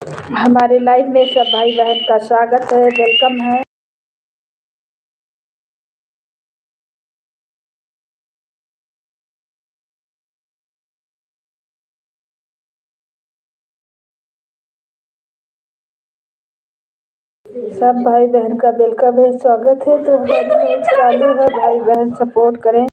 हमारे लाइव में सब भाई बहन का स्वागत है, वेलकम है। सब भाई बहन का वेलकम है, स्वागत है। तो हमारी लाइव चालू है, भाई बहन सपोर्ट करें।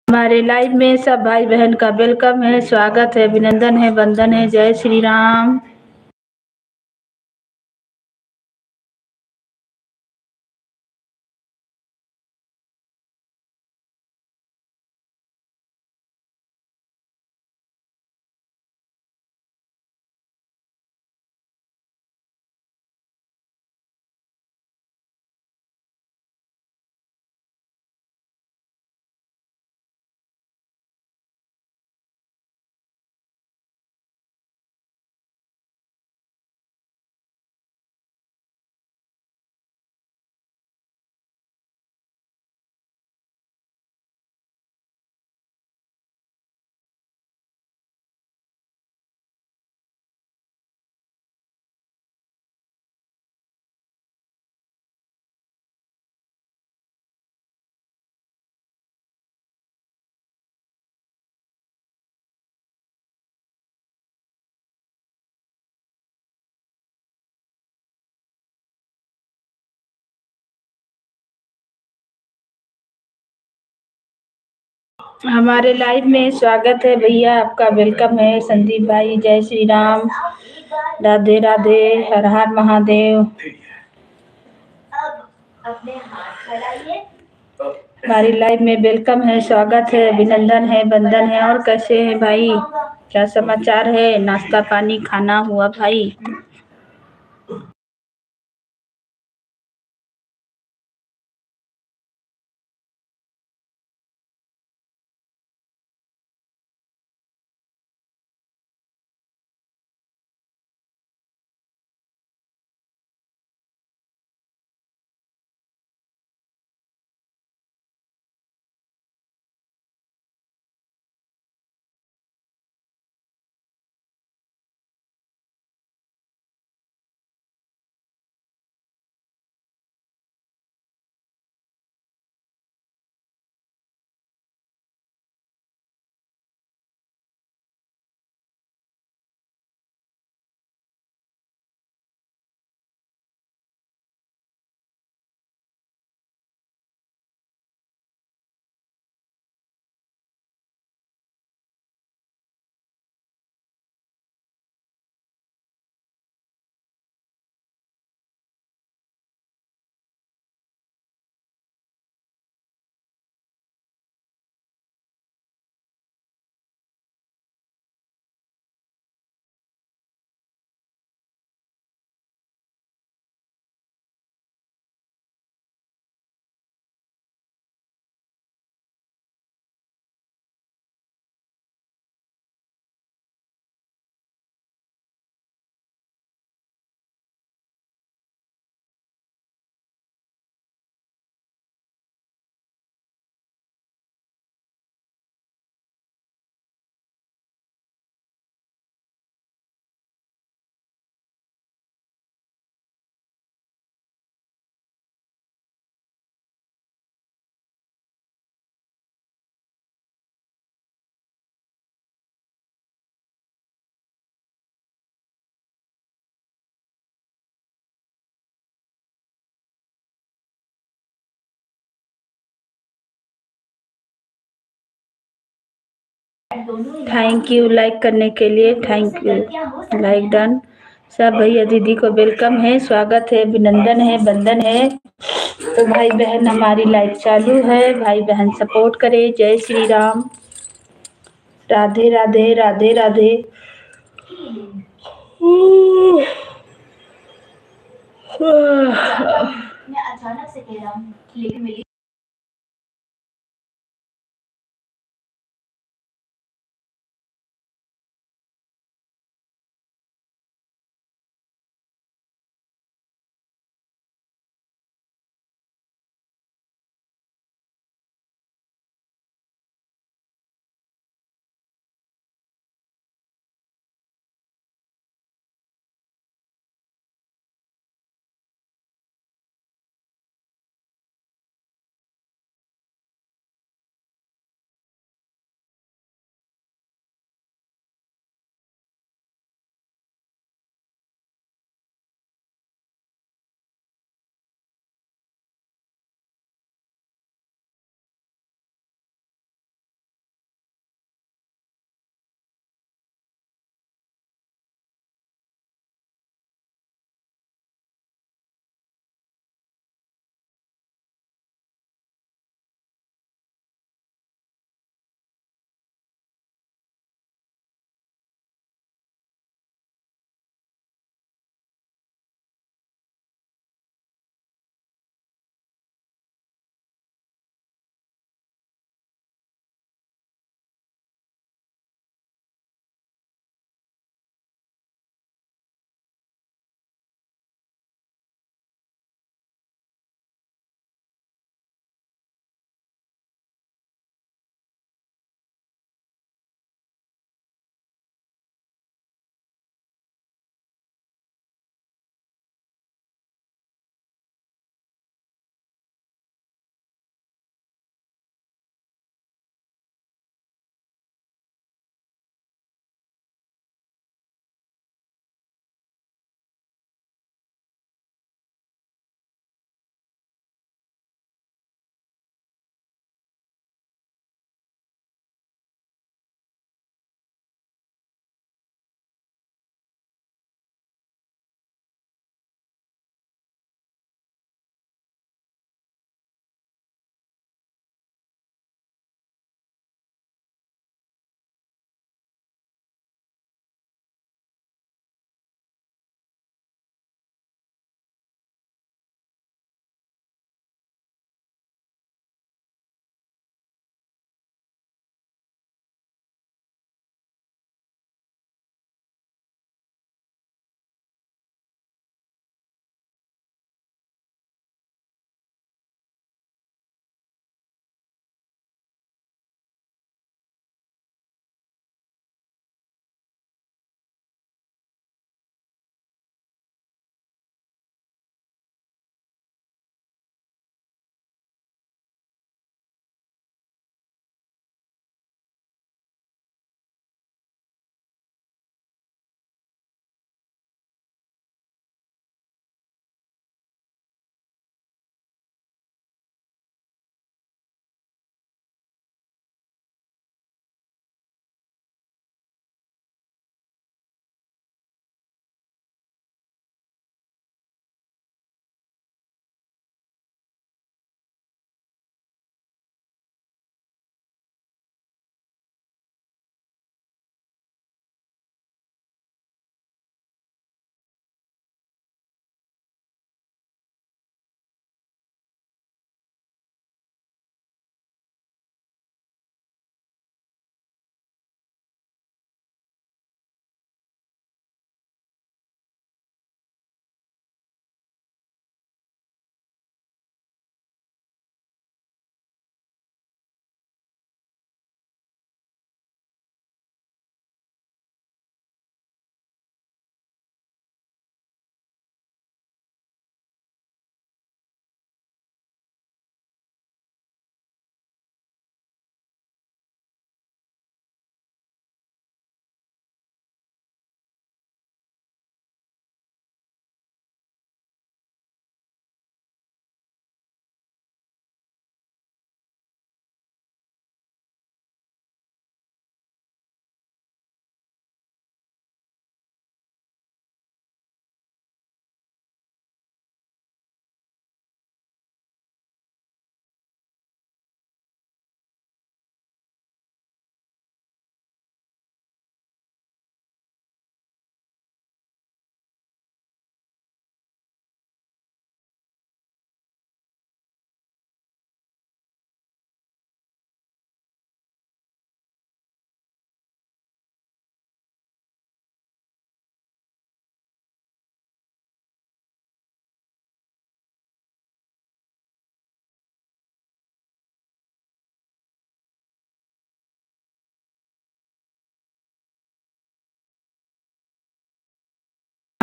हमारे लाइव में सब भाई बहन का वेलकम है, स्वागत है, अभिनंदन है, वंदन है। जय श्री राम। हमारे लाइव में स्वागत है भैया, आपका वेलकम है। संदीप भाई, जय श्री राम, राधे राधे, हर हर महादेव। हमारी लाइव में वेलकम है, स्वागत है, अभिनंदन है, वंदन है। और कैसे हैं भाई, क्या समाचार है? नाश्ता पानी खाना हुआ भाई? थैंक यू लाइक करने के लिए, थैंक यू। Like done. सब भैया दीदी को वेलकम है, स्वागत है, अभिनंदन है, वंदन है। तो भाई बहन हमारी लाइव चालू है, भाई बहन सपोर्ट करे। जय श्री राम। राधे राधे राधे राधे। मैं अचानक से कह रहा हूँ लेकिन मेरी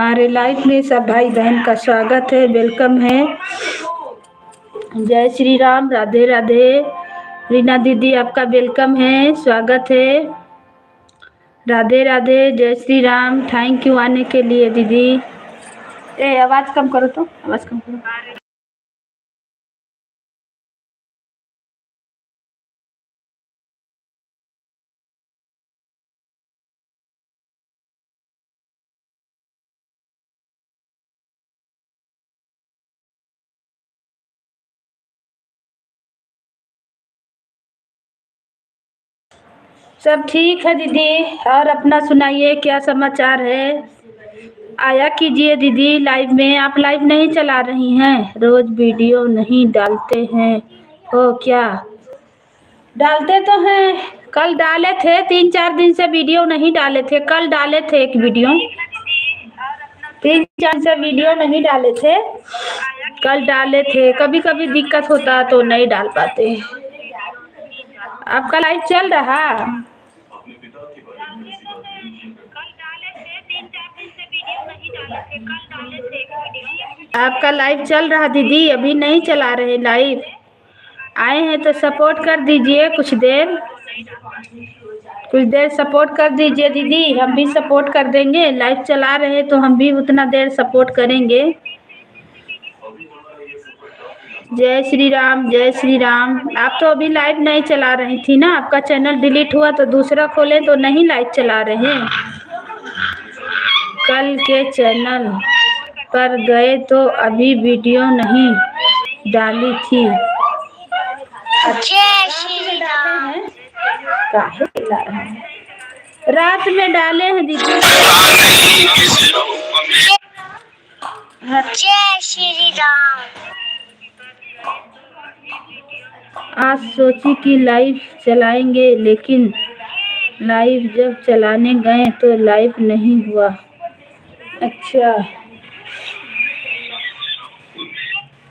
हमारे लाइफ में सब भाई बहन का स्वागत है, वेलकम है। जय श्री राम, राधे राधे। रीना दीदी आपका वेलकम है, स्वागत है। राधे राधे, जय श्री राम। थैंक यू आने के लिए दीदी। ए आवाज कम करो, तो आवाज कम करो। सब ठीक है दीदी, और अपना सुनाइए, क्या समाचार है? आया कीजिए दीदी लाइव में। आप लाइव नहीं चला रही हैं, रोज वीडियो नहीं डालते हैं हो क्या? डालते तो हैं, कल डाले थे, 3-4 दिन से वीडियो नहीं डाले थे। कल डाले थे एक वीडियो, 3-4 से वीडियो नहीं डाले थे, कल डाले थे। कभी कभी दिक्कत होता तो नहीं डाल पाते। आपका लाइव चल रहा? आपका लाइव चल रहा दीदी? अभी नहीं चला रहे लाइव? आए हैं तो सपोर्ट कर दीजिए कुछ देर, कुछ देर सपोर्ट कर दीजिए दीदी, हम भी सपोर्ट कर देंगे। लाइव चला रहे तो हम भी उतना देर सपोर्ट करेंगे। जय श्री राम, जय श्री राम। आप तो अभी लाइव नहीं चला रही थी ना, आपका चैनल डिलीट हुआ तो दूसरा खोले तो नहीं लाइव चला रहे। कल के चैनल पर गए तो अभी वीडियो नहीं डाली थी। जय श्री राम। काहे ला रहे हैं? रात में डाले हैं दीदी। जय श्री राम। आज सोची कि लाइव चलाएंगे, लेकिन लाइव जब चलाने गए तो लाइव नहीं हुआ। अच्छा,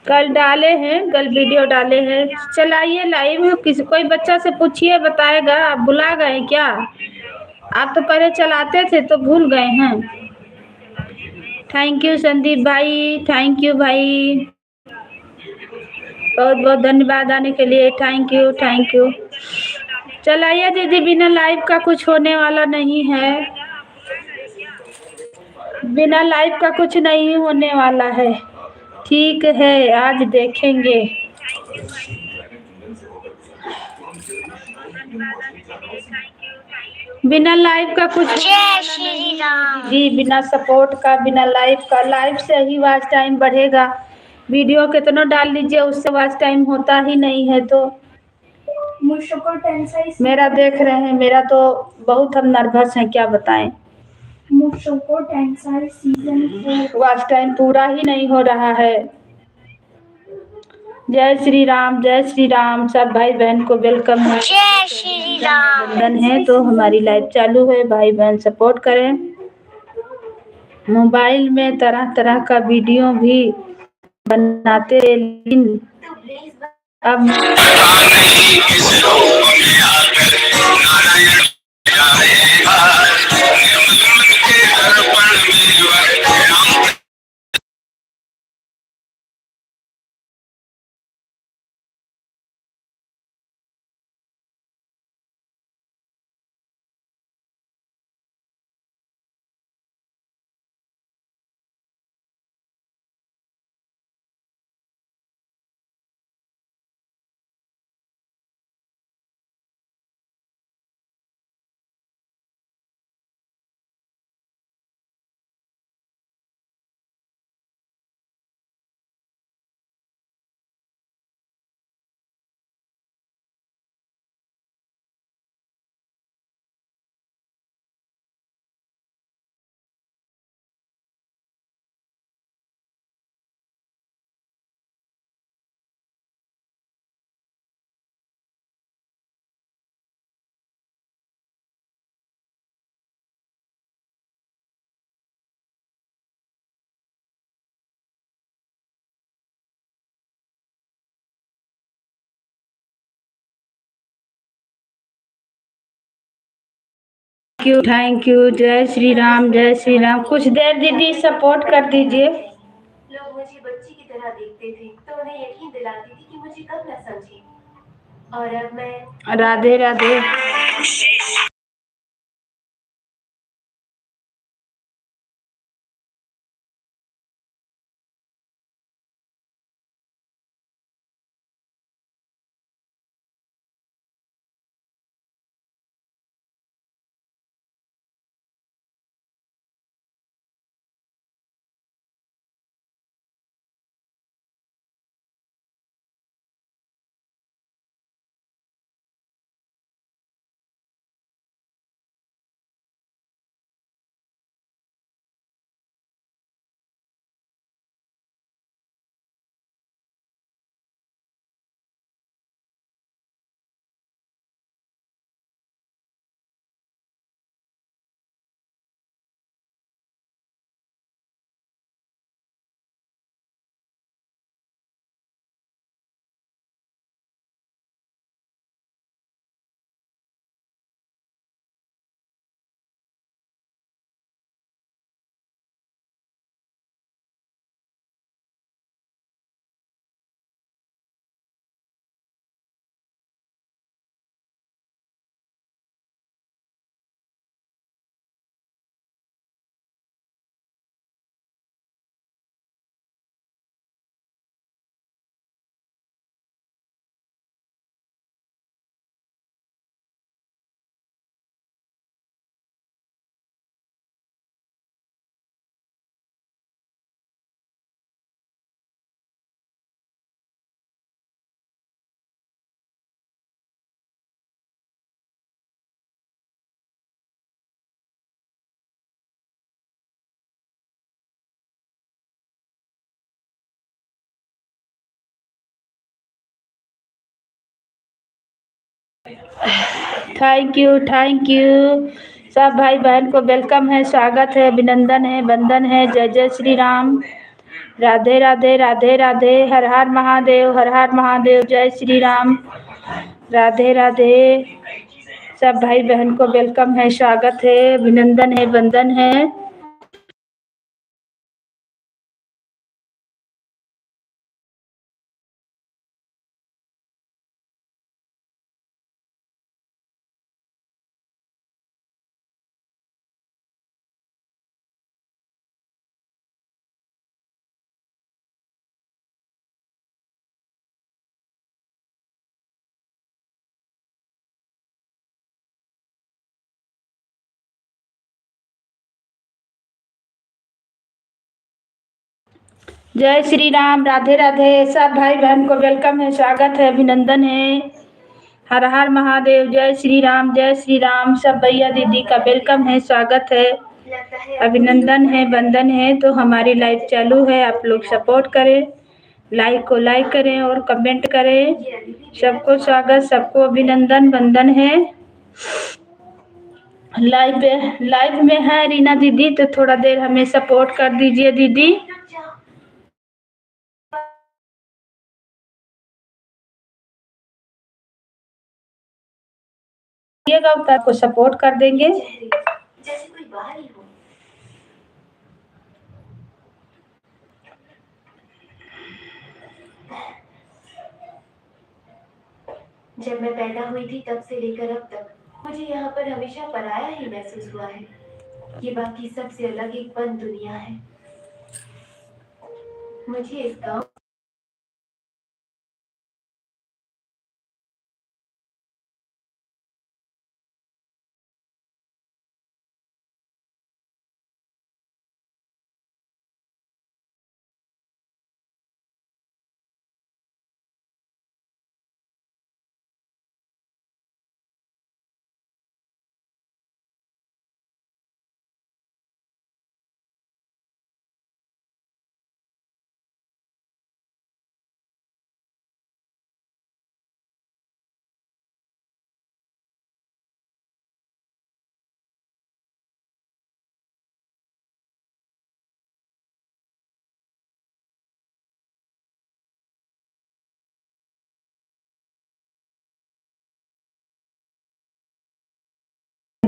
कल डाले हैं, कल वीडियो डाले हैं। चलाइए लाइव, किसी कोई बच्चा से पूछिए, बताएगा। आप भुला गए क्या? आप तो पहले चलाते थे तो भूल गए हैं। थैंक यू संदीप भाई, थैंक यू भाई, बहुत बहुत धन्यवाद आने के लिए। Thank you, thank you. चलाइए दीदी, बिना लाइव का कुछ होने वाला नहीं है। बिना लाइव का कुछ नहीं होने वाला है। ठीक है, आज देखेंगे। बिना लाइव का कुछ जी, बिना सपोर्ट का, बिना लाइव का। लाइव से ही वॉच टाइम बढ़ेगा। वीडियो कितना डाल लीजिए, उससे वॉच टाइम होता ही नहीं है। तो मेरा देख रहे हैं, मेरा तो बहुत हम नर्वस हैं, क्या बताएं। वॉच टाइम पूरा ही नहीं हो रहा है। जय श्री राम, जय श्री राम। सब भाई बहन को वेलकम है, जय श्री राम। वंदन है तो हमारी लाइव चालू है, भाई बहन सपोर्ट करें। मोबाइल में तरह तरह का वीडियो भी बनाते, लेकिन अब थैंक यू। जय श्री राम, जय श्री राम। कुछ देर दीदी सपोर्ट कर दीजिए। लोग मुझे बच्ची की तरह देखते थे तो उन्हें यकीन दिलाती थी कि मुझे कब न समझे, और अब मैं Radhe Radhe. Thank you, thank you. सब भाई बहन को वेलकम है, स्वागत है, अभिनंदन है, वंदन है। जय जय श्री राम। राधे राधे, राधे राधे। हर हर महादेव, हर हर महादेव। जय श्री राम। राधे राधे। सब भाई बहन को वेलकम है, स्वागत है, अभिनंदन है, वंदन है। जय श्री राम। राधे राधे। सब भाई बहन को वेलकम है, स्वागत है, अभिनंदन है। हर हर महादेव। जय श्री राम, जय श्री राम। सब भैया दीदी का वेलकम है, स्वागत है, अभिनंदन है, वंदन है। तो हमारी लाइव चालू है, आप लोग सपोर्ट करें, लाइक को लाइक करें और कमेंट करें। सबको स्वागत, सबको अभिनंदन, वंदन है। लाइव में है रीना दीदी, तो थोड़ा देर हमें सपोर्ट कर दीजिए दीदी। आपको सपोर्ट कर देंगे। जैसे कोई बाहर ही हो। जब मैं पैदा हुई थी तब से लेकर अब तक मुझे यहाँ पर हमेशा पराया ही महसूस हुआ है। ये बाकी सबसे अलग एक बंद दुनिया है। मुझे इस गांव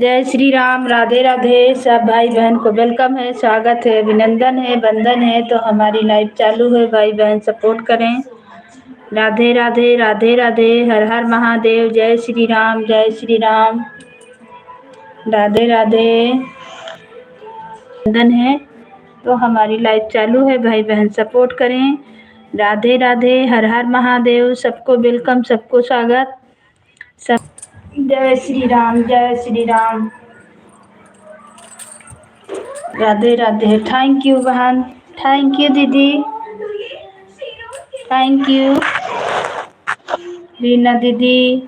जय श्री राम, राधे राधे। सब भाई बहन को वेलकम है, स्वागत है, अभिनंदन है, वंदन है। तो हमारी लाइव चालू है, भाई बहन सपोर्ट करें। राधे राधे, राधे राधे, हर हर महादेव, जय श्री राम, जय श्री राम, राधे राधे, वंदन है। तो हमारी लाइव चालू है, भाई बहन सपोर्ट करें। राधे राधे, हर हर महादेव, सबको वेलकम, सबको स्वागत। सब जय श्री राम, जय श्री राम, राधे राधे। थैंक यू बहन, थैंक यू दीदी, थैंक यू रीना दीदी।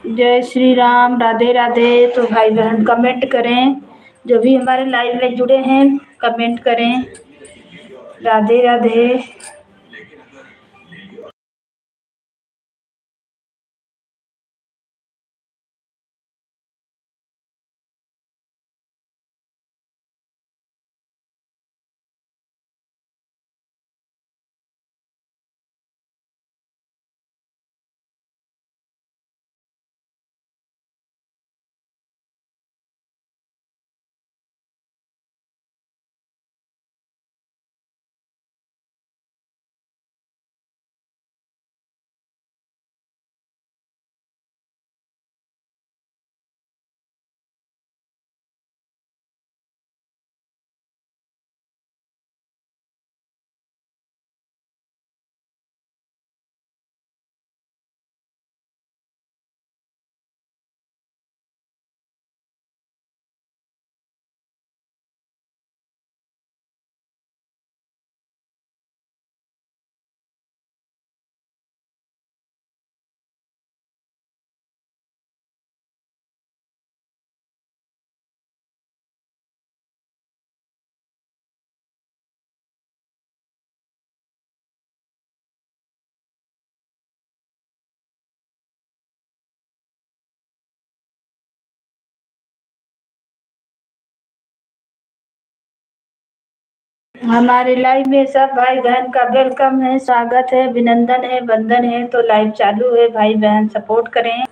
जय श्री राम, राधे राधे। तो भाई बहन कमेंट करें, जो भी हमारे लाइव में जुड़े हैं कमेंट करें। राधे राधे। हमारे लाइव में सब भाई बहन का वेलकम है, स्वागत है, अभिनंदन है, वंदन है। तो लाइव चालू है, भाई बहन सपोर्ट करें।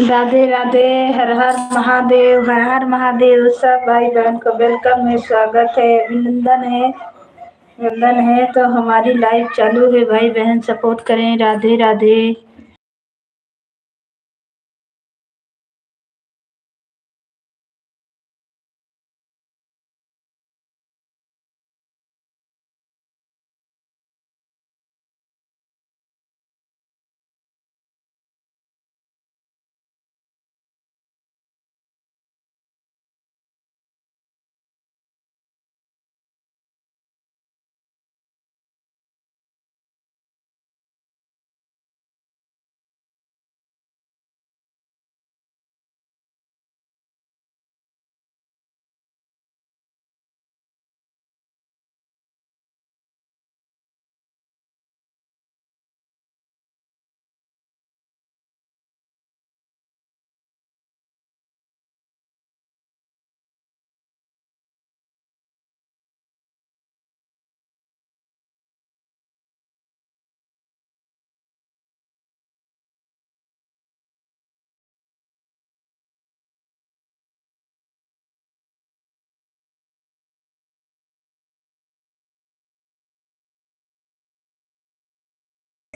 राधे राधे, हर हर महादेव, हर हर महादेव। सब भाई बहन को वेलकम है, स्वागत है, अभिनंदन है, वंदन है। तो हमारी लाइव चालू है, भाई बहन सपोर्ट करें। राधे राधे।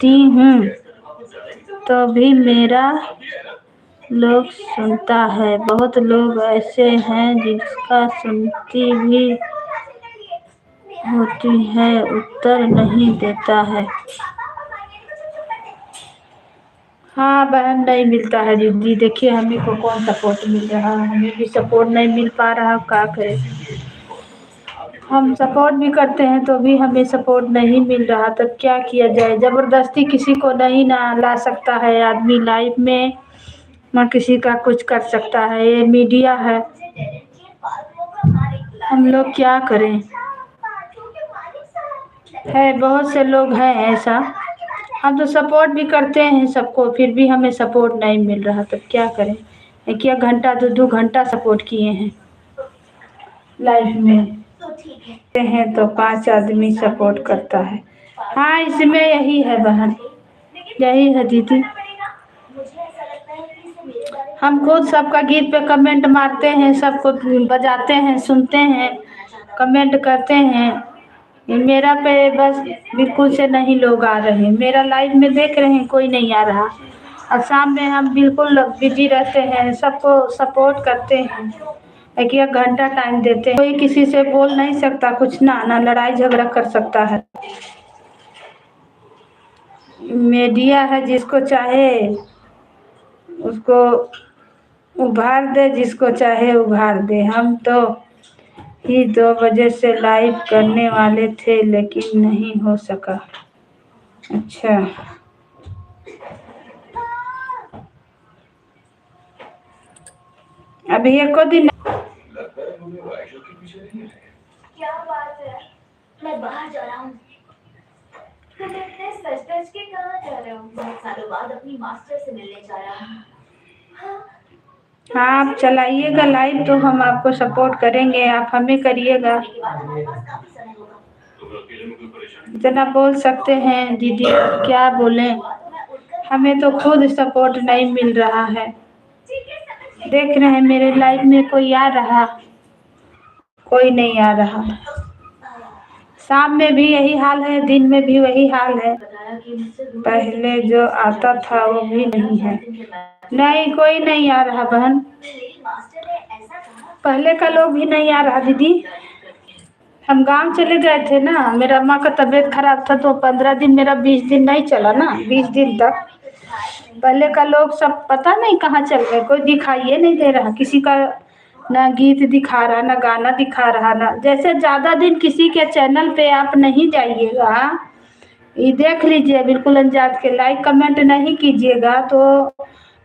हूँ तो भी मेरा लोग सुनता है। बहुत लोग ऐसे हैं जिसका सुनती भी होती है, उत्तर नहीं देता है। हाँ बहन, नहीं मिलता है दीदी। देखिए हमें को कौन सपोर्ट मिल रहा है, हमें भी सपोर्ट नहीं मिल पा रहा, क्या करें। हम सपोर्ट भी करते हैं तो भी हमें सपोर्ट नहीं मिल रहा, तब क्या किया जाए। ज़बरदस्ती किसी को नहीं ना ला सकता है आदमी लाइफ में, ना किसी का कुछ कर सकता है। ये मीडिया है, हम लोग क्या करें। है बहुत से लोग हैं ऐसा, हम तो सपोर्ट भी करते हैं सबको, फिर भी हमें सपोर्ट नहीं मिल रहा, तब क्या करें। एक एक घंटा 2-2 घंटा सपोर्ट किए हैं लाइफ में हैं तो 5 आदमी सपोर्ट करता है। हाँ इसमें यही है बहन, यही है दीदी। हम खुद सबका गीत पे कमेंट मारते हैं, सबको बजाते हैं, सुनते हैं, कमेंट करते हैं। मेरा पे बस बिल्कुल से नहीं लोग आ रहे हैं, मेरा लाइव में देख रहे हैं कोई नहीं आ रहा। और शाम में हम बिल्कुल बिजी रहते हैं, सबको सपोर्ट करते हैं, एक एक घंटा टाइम देते हैं। कोई किसी से बोल नहीं सकता कुछ, ना लड़ाई झगड़ा कर सकता है। मीडिया है, जिसको चाहे उसको उभार दे, जिसको चाहे उभार दे। हम तो ही 2 बजे से लाइव करने वाले थे लेकिन नहीं हो सका। अच्छा अभी एको दिन क्या बात है, मैं बाहर जा रहा हूँ। तुम इतने सच के कहाँ जा रहे हो? बहुत सालों बाद अपनी मास्टर से मिलने जा रहा हूँ। हाँ आप चलाइएगा लाइव तो हम आपको सपोर्ट करेंगे, आप हमें करिएगा। इतना बोल सकते हैं दीदी, क्या बोलें। हमें तो खुद सपोर्ट नहीं मिल रहा है। देख रहे हैं मेरे लाइफ में कोई आ रहा, कोई नहीं आ रहा। शाम में भी यही हाल है, दिन में भी वही हाल है। पहले जो आता था वो भी नहीं है। नहीं कोई नहीं आ रहा बहन, पहले का लोग भी नहीं आ रहा दीदी। हम गांव चले गए थे ना, मेरा अम्मा का तबीयत खराब था तो 15 दिन, मेरा 20 दिन नहीं चला ना, 20 दिन तक। पहले का लोग सब पता नहीं कहाँ चल गए, कोई दिखाइए नहीं दे रहा किसी का, ना गीत दिखा रहा, ना गाना दिखा रहा, ना जैसे ज़्यादा दिन किसी के चैनल पे आप नहीं जाइएगा, ये देख लीजिए बिल्कुल अनजात के लाइक कमेंट नहीं कीजिएगा तो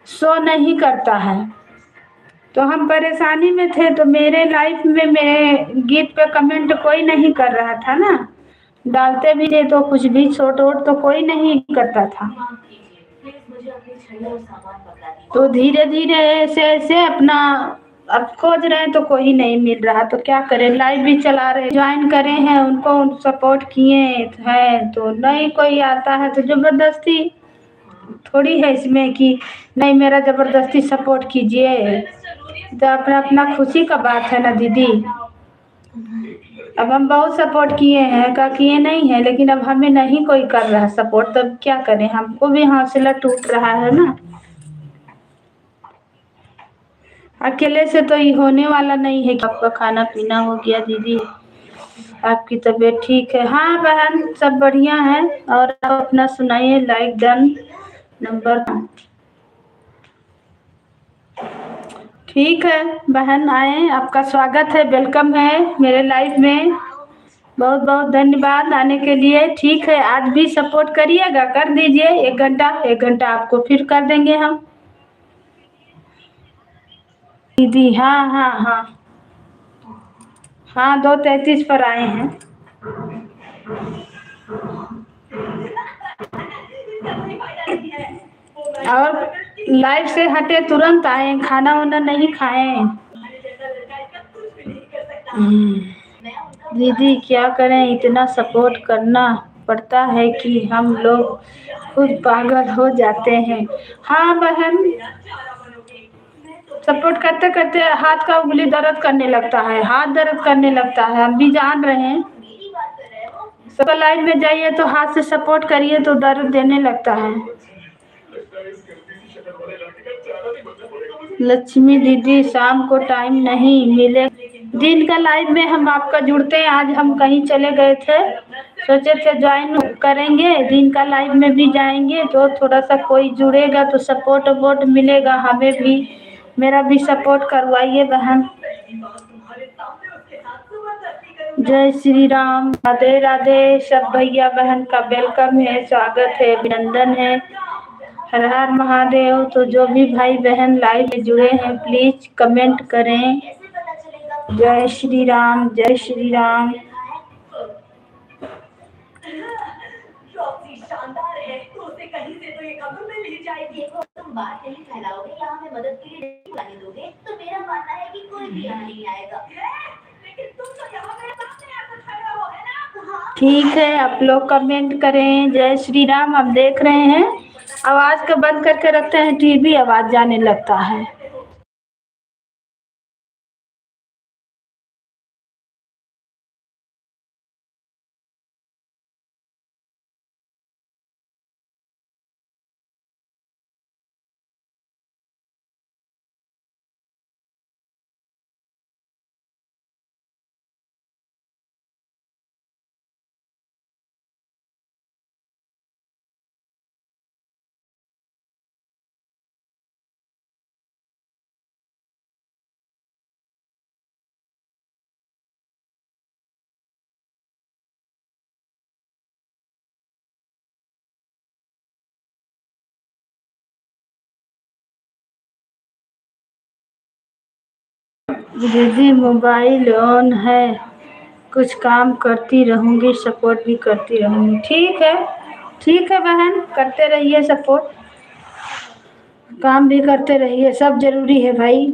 शो नहीं करता है। तो हम परेशानी में थे, तो मेरे लाइफ में मेरे गीत पे कमेंट कोई नहीं कर रहा था ना, डालते भी थे तो कुछ भी छोट वोट तो कोई नहीं करता था। तो धीरे धीरे ऐसे ऐसे अपना अब खोज रहे हैं तो कोई नहीं मिल रहा, तो क्या करें। लाइव भी चला रहे, ज्वाइन करे हैं, उनको सपोर्ट किए हैं तो नहीं कोई आता है, तो जबरदस्ती थोड़ी है इसमें कि नहीं मेरा जबरदस्ती सपोर्ट कीजिए, तो अपना अपना खुशी का बात है ना दीदी। अब हम बहुत सपोर्ट किए हैं, का किए नहीं है, लेकिन अब हमें नहीं कोई कर रहा सपोर्ट, तब क्या करें, हमको भी हौसला टूट रहा है ना। अकेले से तो ये होने वाला नहीं है कि आपका खाना पीना हो गया दीदी, आपकी तबीयत ठीक है? हाँ बहन सब बढ़िया है। और आप अपना सुनाइए, लाइक डन नंबर। ठीक है बहन, आए, आपका स्वागत है, वेलकम है मेरे लाइफ में। बहुत बहुत धन्यवाद आने के लिए। ठीक है आज भी सपोर्ट करिएगा, कर दीजिए 1 घंटा आपको फिर कर देंगे हम दीदी। हाँ हाँ हाँ हाँ 2:33 पर आए हैं। और लाइफ से हटे तुरंत आए, खाना वाना नहीं खाए। दीदी क्या करें, इतना सपोर्ट करना पड़ता है कि हम लोग खुद पागल हो जाते हैं। हाँ बहन, सपोर्ट करते करते हाथ का उंगली दर्द करने लगता है, हाथ दर्द करने लगता है, हम भी जान रहे हैं। सब लाइव में जाइए तो हाथ से सपोर्ट करिए तो दर्द देने लगता है। लक्ष्मी दीदी शाम को टाइम नहीं मिले, दिन का लाइव में हम आपका जुड़ते हैं। आज हम कहीं चले गए थे, सोचे थे ज्वाइन करेंगे, दिन का लाइव में भी जाएंगे तो थोड़ा सा कोई जुड़ेगा तो सपोर्ट वपोर्ट मिलेगा हमें भी। मेरा भी सपोर्ट करवाइए बहन। जय श्री राम, राधे राधे। सब भैया बहन का वेलकम है, स्वागत है, अभिनंदन है। हर हर महादेव। तो जो भी भाई बहन लाइव में जुड़े हैं प्लीज कमेंट करें। जय श्री राम, जय श्री राम। शानदार है तो उसे कहीं से तो ये खबर मिल ही जाएगी। देखो तुम बात नहीं फैलाओगे या हमें मदद के लिए नहीं बुलाने दोगे तो मेरा मानना है कि कोई भी यहाँ नहीं आएगा। लेकिन तुम तो यहाँ मेरे सामने आकर खड़े हो, है ना? ठीक है, आप लोग कमेंट करें। जय श्री राम। हम देख रहे हैं आवाज को बंद करके रखते हैं, टीवी आवाज जाने लगता है। दीदी मोबाइल ऑन है, कुछ काम करती रहूंगी, सपोर्ट भी करती रहूंगी। ठीक है, ठीक है बहन, करते रहिए सपोर्ट, काम भी करते रहिए, सब जरूरी है भाई।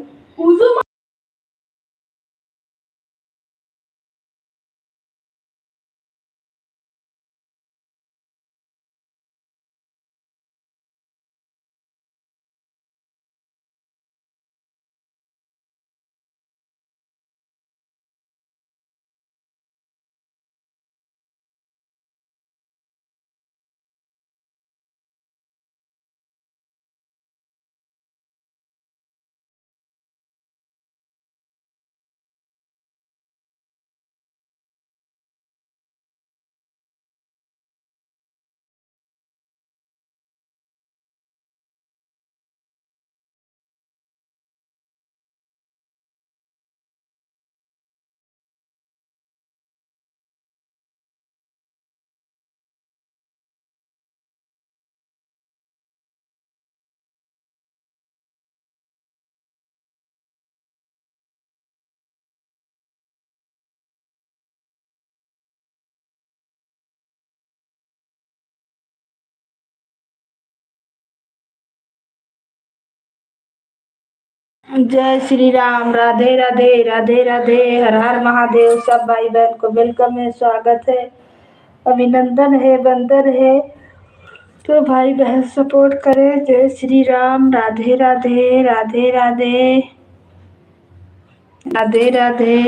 जय श्री राम, राधे राधे, राधे राधे, हर हर महादेव। सब भाई बहन को वेलकम है, स्वागत है, अभिनंदन है, बंदर है। तो भाई बहन सपोर्ट करें। जय श्री राम, राधे राधे, राधे राधे, राधे राधे।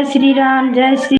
श्री राम, जय श्री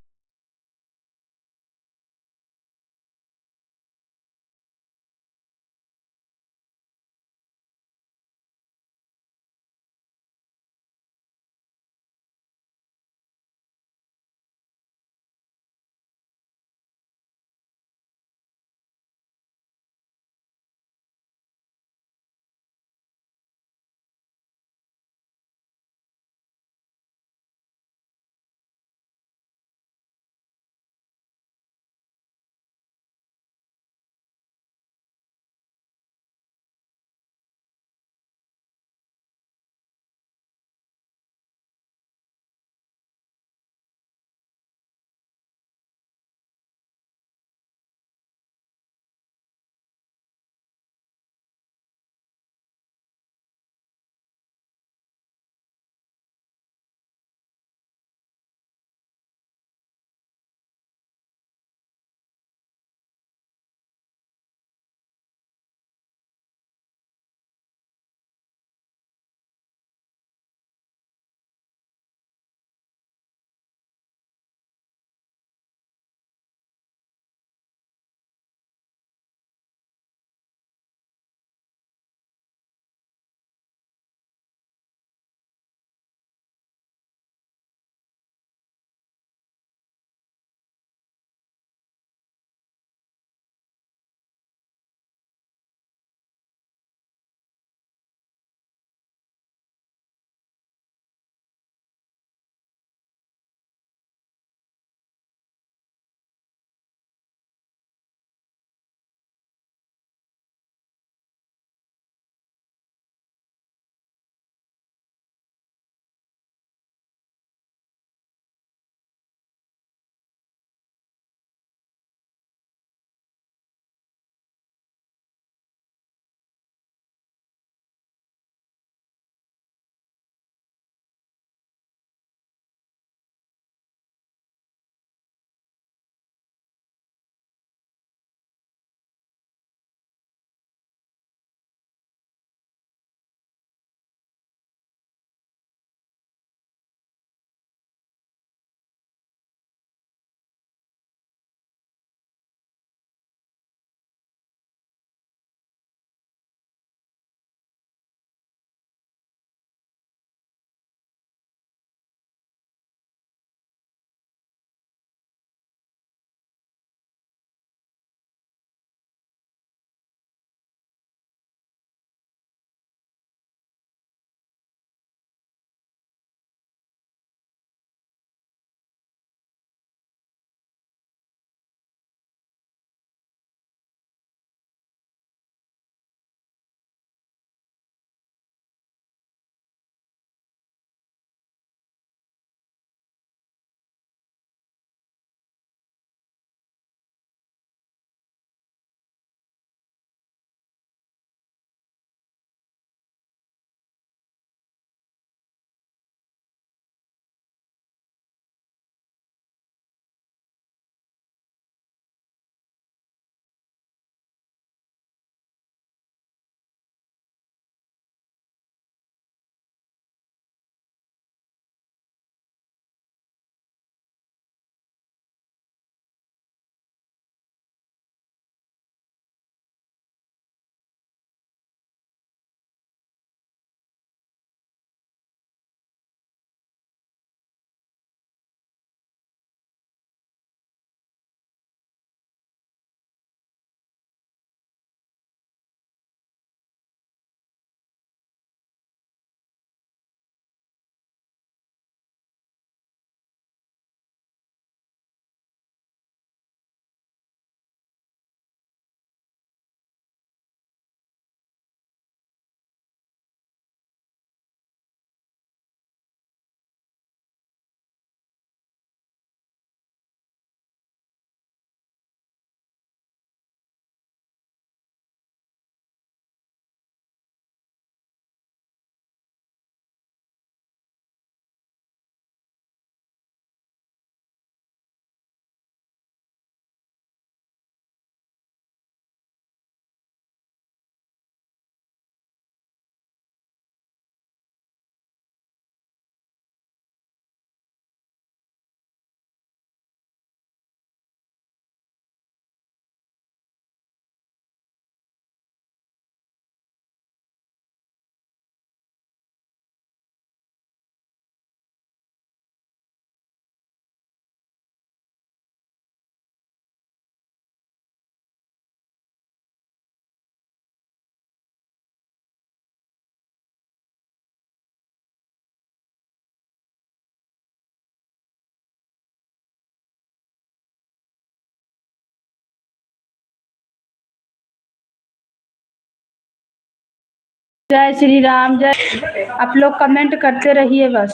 जय श्री राम। जय। आप लोग कमेंट करते रहिए बस।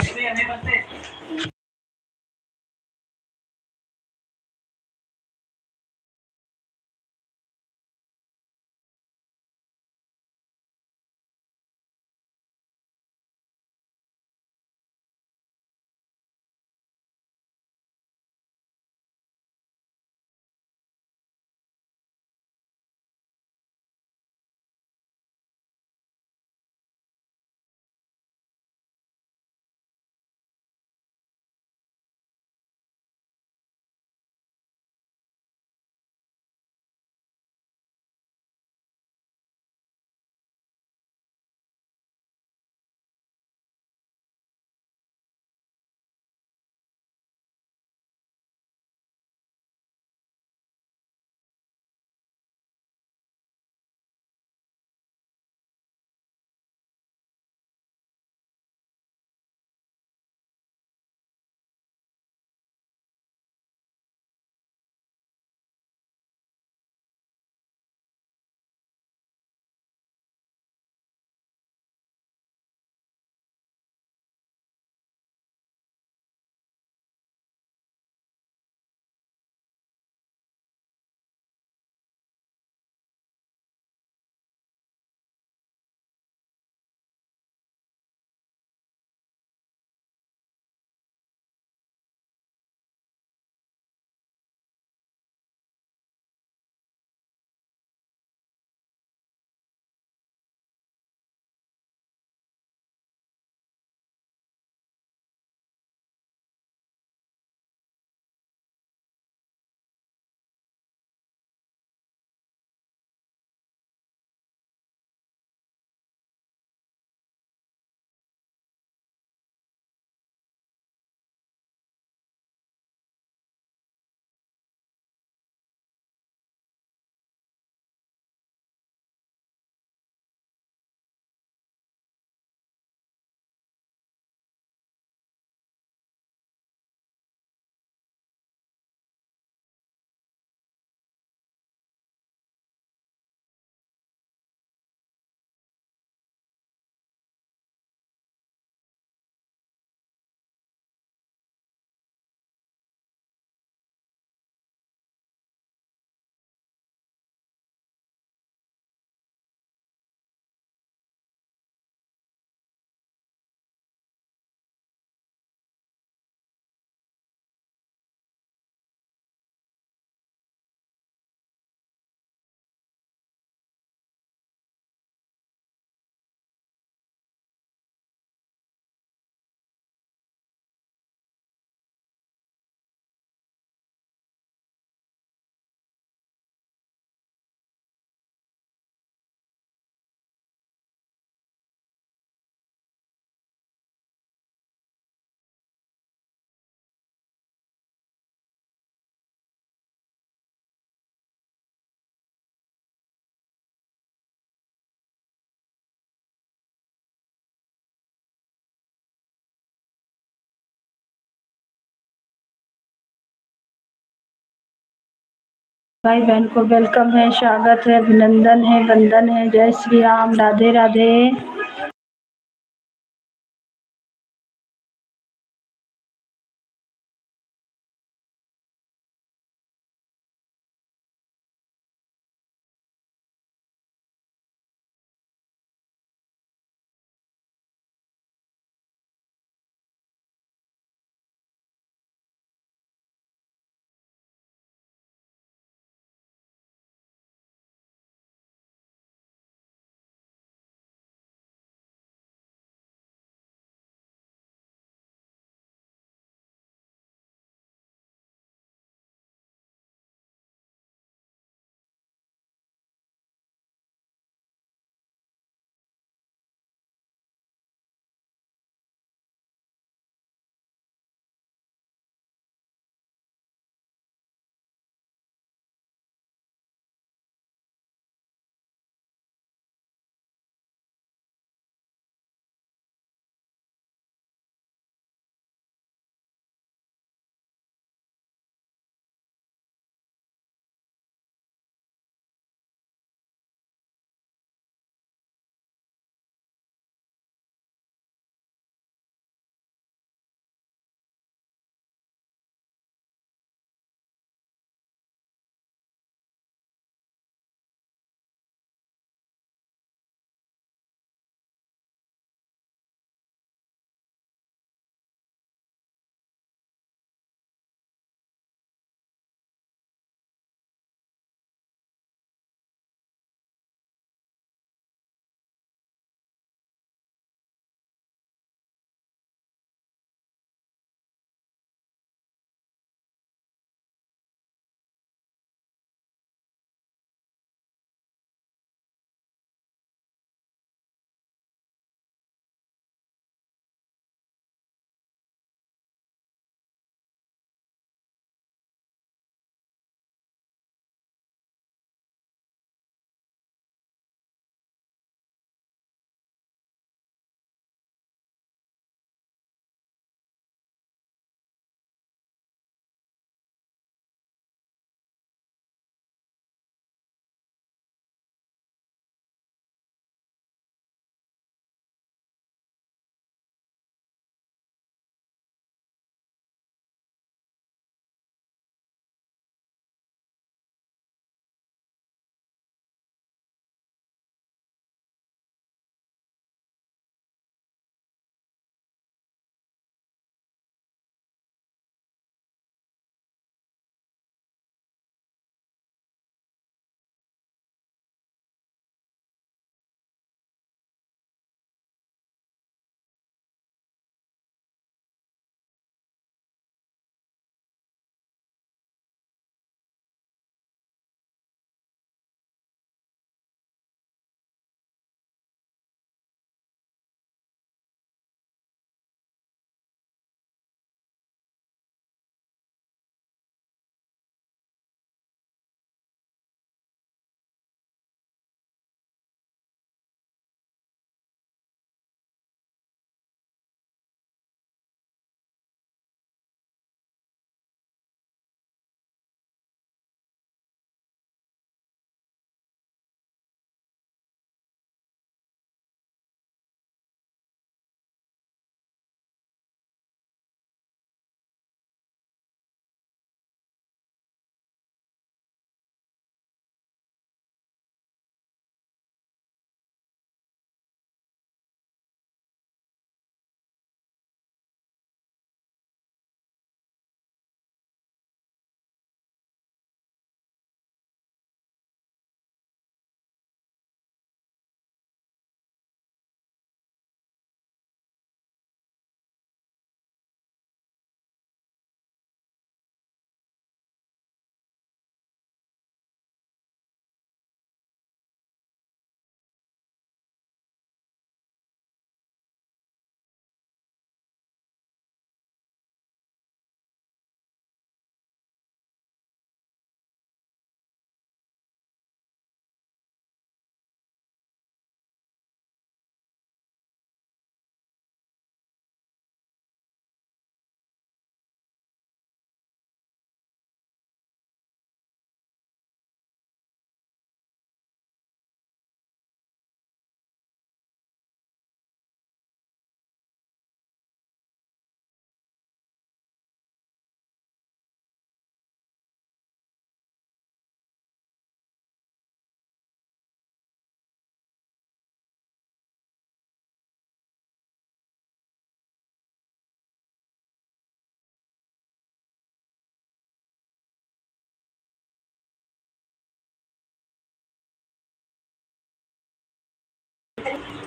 भाई बहन को वेलकम है, स्वागत है, अभिनंदन है, वंदन है। जय श्री राम। राधे राधे।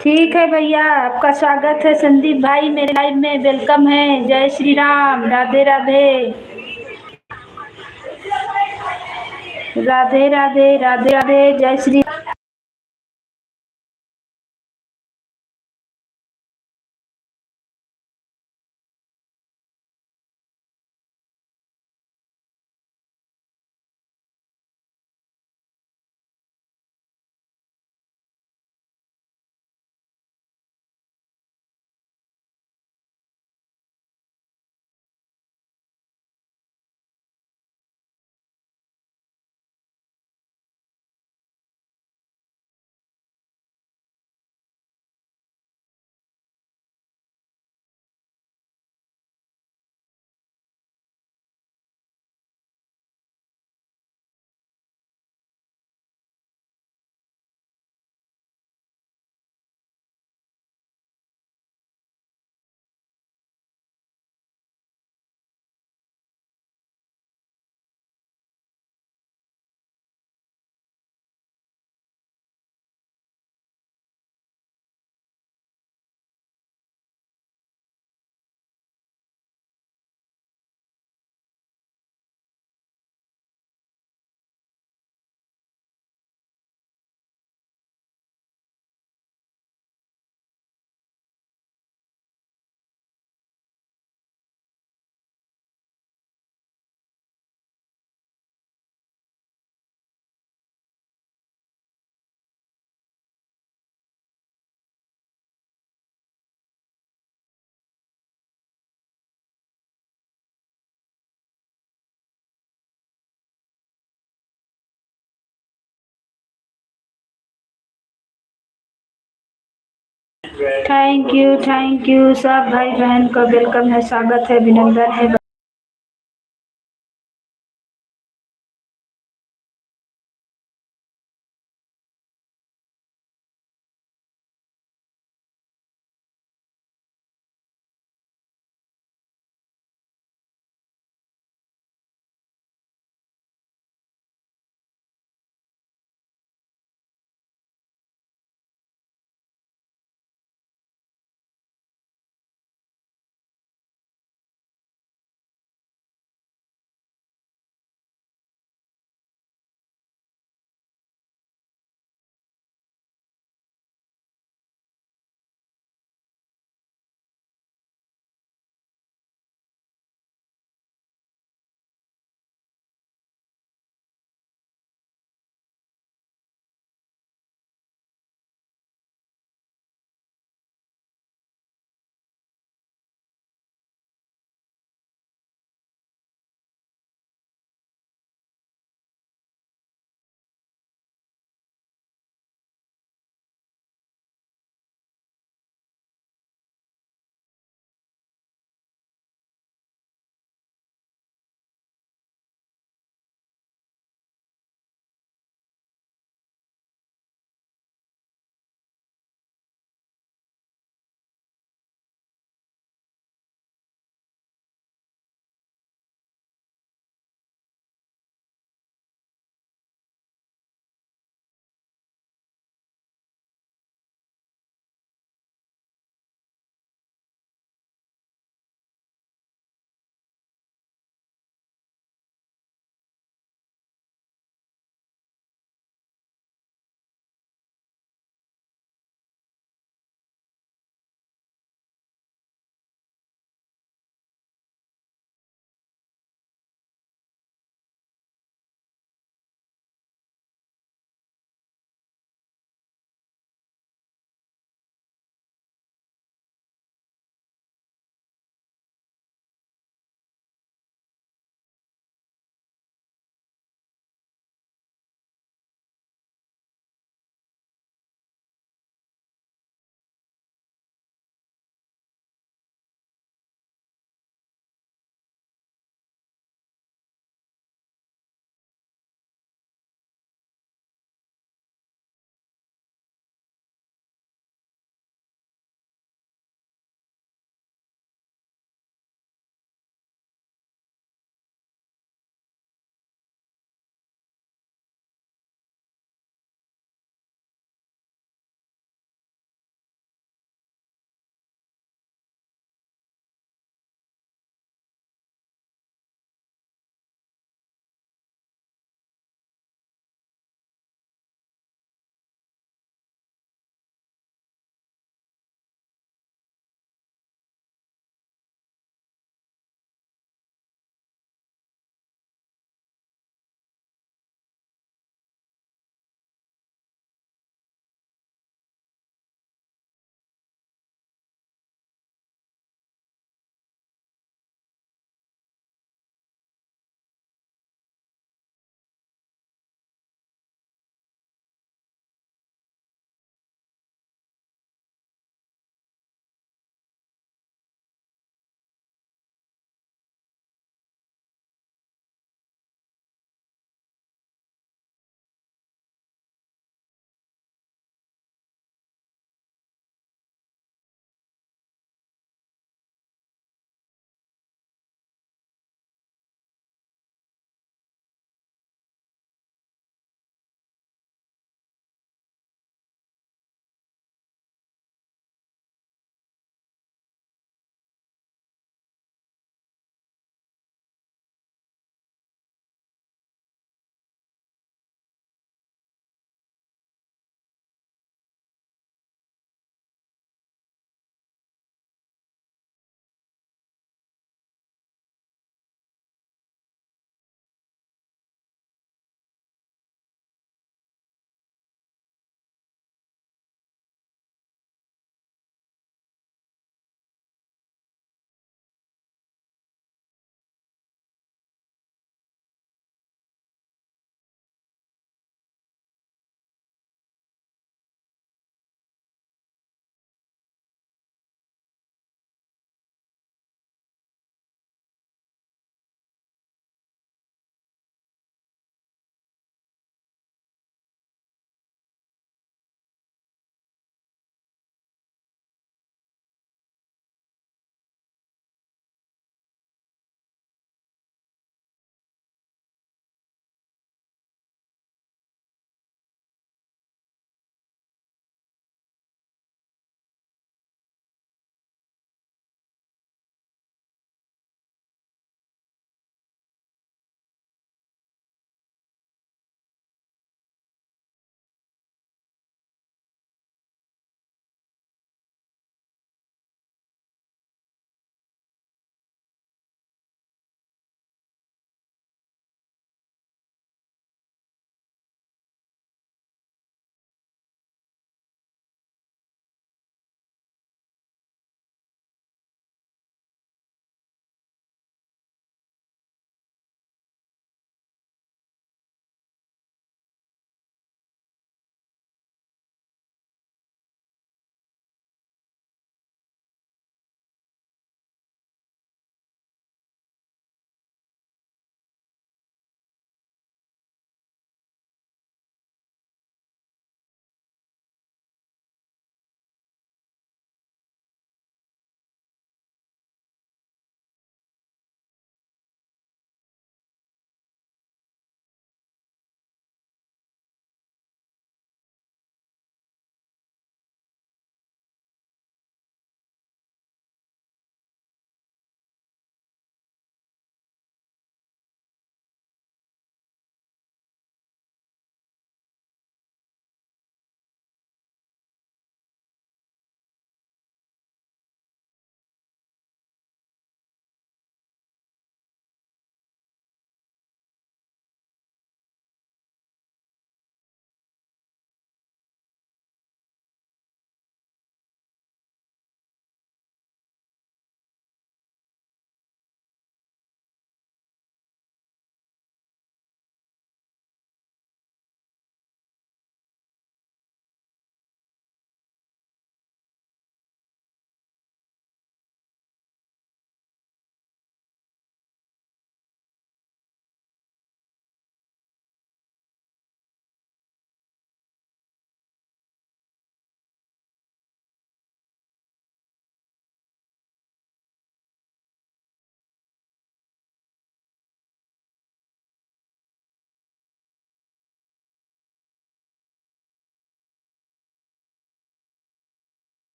ठीक है भैया, आपका स्वागत है संदीप भाई मेरे लाइव में, वेलकम है। जय श्री राम, राधे राधे। राधे राधे, राधे राधे, जय श्री। थैंक यू सब भाई बहन का वेलकम है, स्वागत है, अभिनंदन है।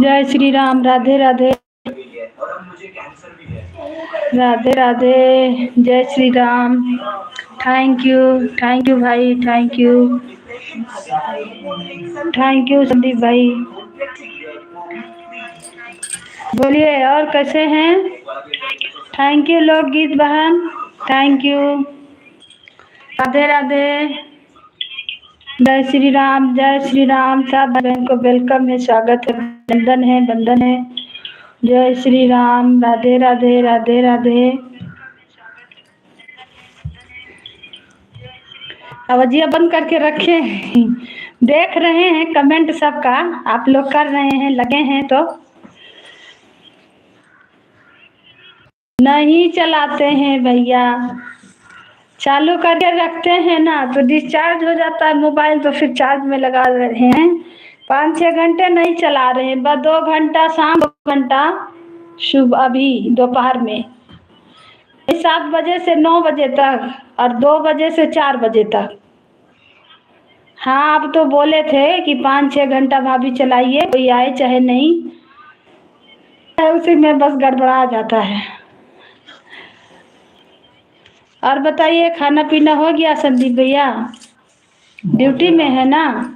जय श्री राम। राधे राधे। राधे राधे। जय श्री राम। थैंक यू भाई, थैंक यू संदीप भाई। बोलिए और कैसे हैं? थैंक यू लोकगीत बहन, थैंक यू। राधे राधे। जय श्री राम, जय श्री राम। सब बहन को वेलकम है, स्वागत है, वंदन है, वंदन है। जय श्री राम। राधे राधे, राधे राधे। आवाजिया बंद करके रखे देख रहे हैं कमेंट सबका, आप लोग कर रहे हैं, लगे हैं तो नहीं चलाते हैं भैया, चालू करके रखते हैं ना तो डिस्चार्ज हो जाता है मोबाइल, तो फिर चार्ज में लगा रहे हैं। 5-6 घंटे नहीं चला रहे हैं, बस 2 घंटा शाम, 2 घंटा सुबह, अभी दोपहर में 7 बजे से 9 बजे तक और 2 बजे से 4 बजे तक। हाँ, अब तो बोले थे कि 5-6 घंटा भाभी चलाइए, कोई आए चाहे नहीं, उसी में बस गड़बड़ा जाता है। और बताइए, खाना पीना हो गया संदीप भैया? ड्यूटी में है ना?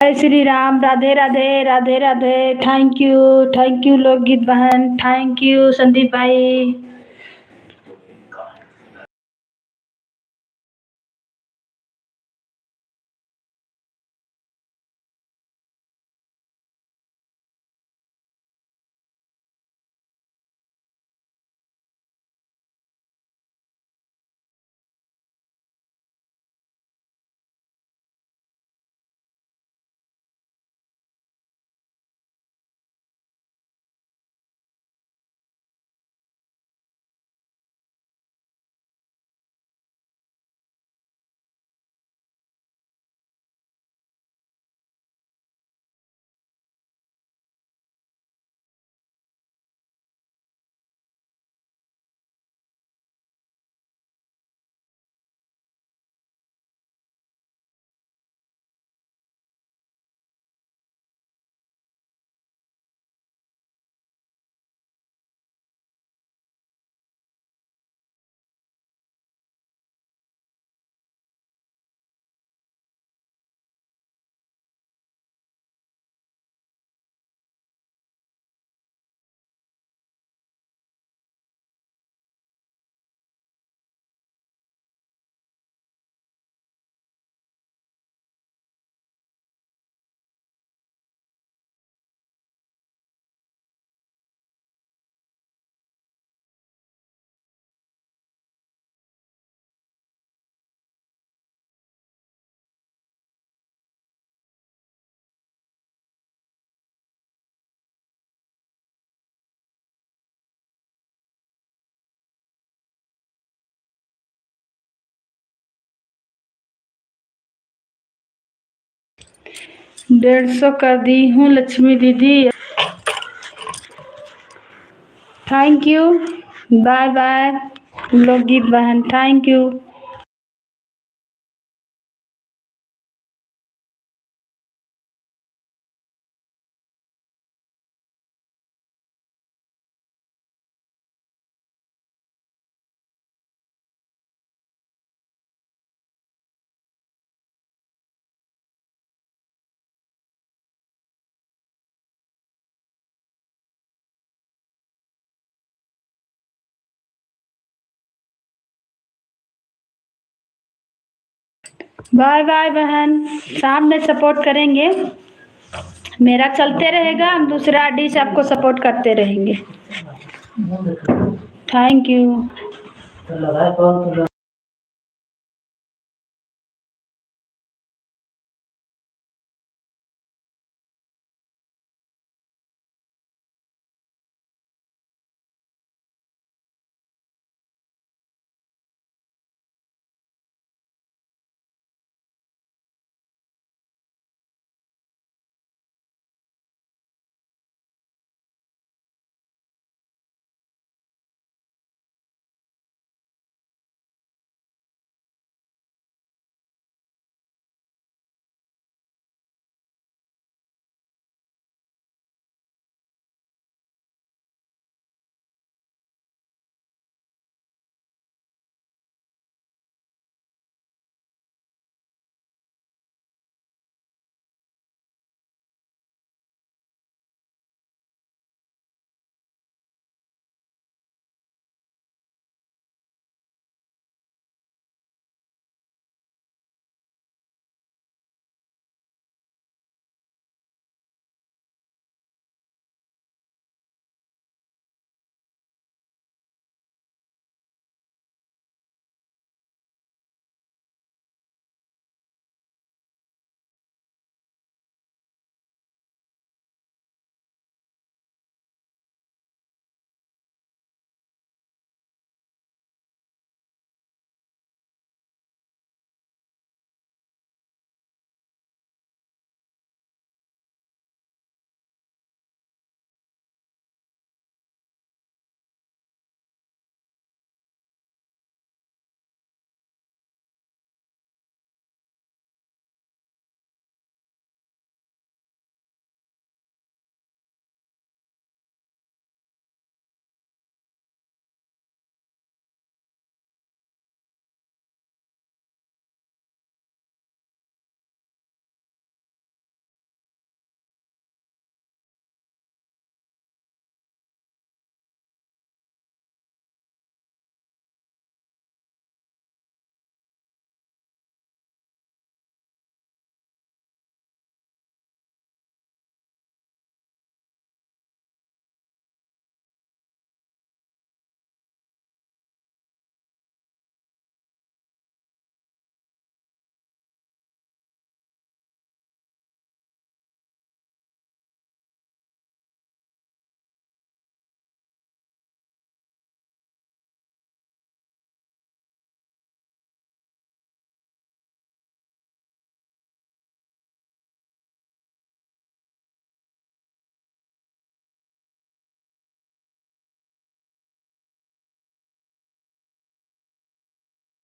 जय श्री राम। राधे राधे, राधे राधे। थैंक यू लोकगीत बहन, थैंक यू संदीप भाई। 150 कर दी हूँ लक्ष्मी दीदी। Thank you. बाय बाय लोगी बहन, थैंक यू। बाय बाय बहन, शाम में सपोर्ट करेंगे। मेरा चलते रहेगा, हम दूसरा आईडी से आपको सपोर्ट करते रहेंगे। Thank you.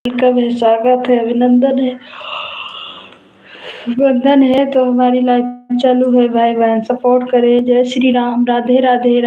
वेलकम है, स्वागत है, अभिनंदन है, बंधन है। तो हमारी लाइफ चालू है, भाई बहन सपोर्ट करें। जय श्री राम, राधे राधे।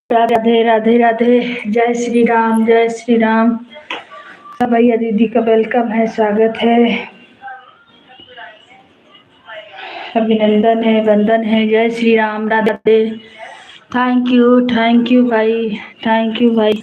राधे राधे राधे। जय श्री राम, जय श्री राम। सब भैया दीदी का वेलकम है, स्वागत है, अभिनंदन है, वंदन है। जय श्री राम, राधे। थैंक यू भाई, थैंक यू भाई।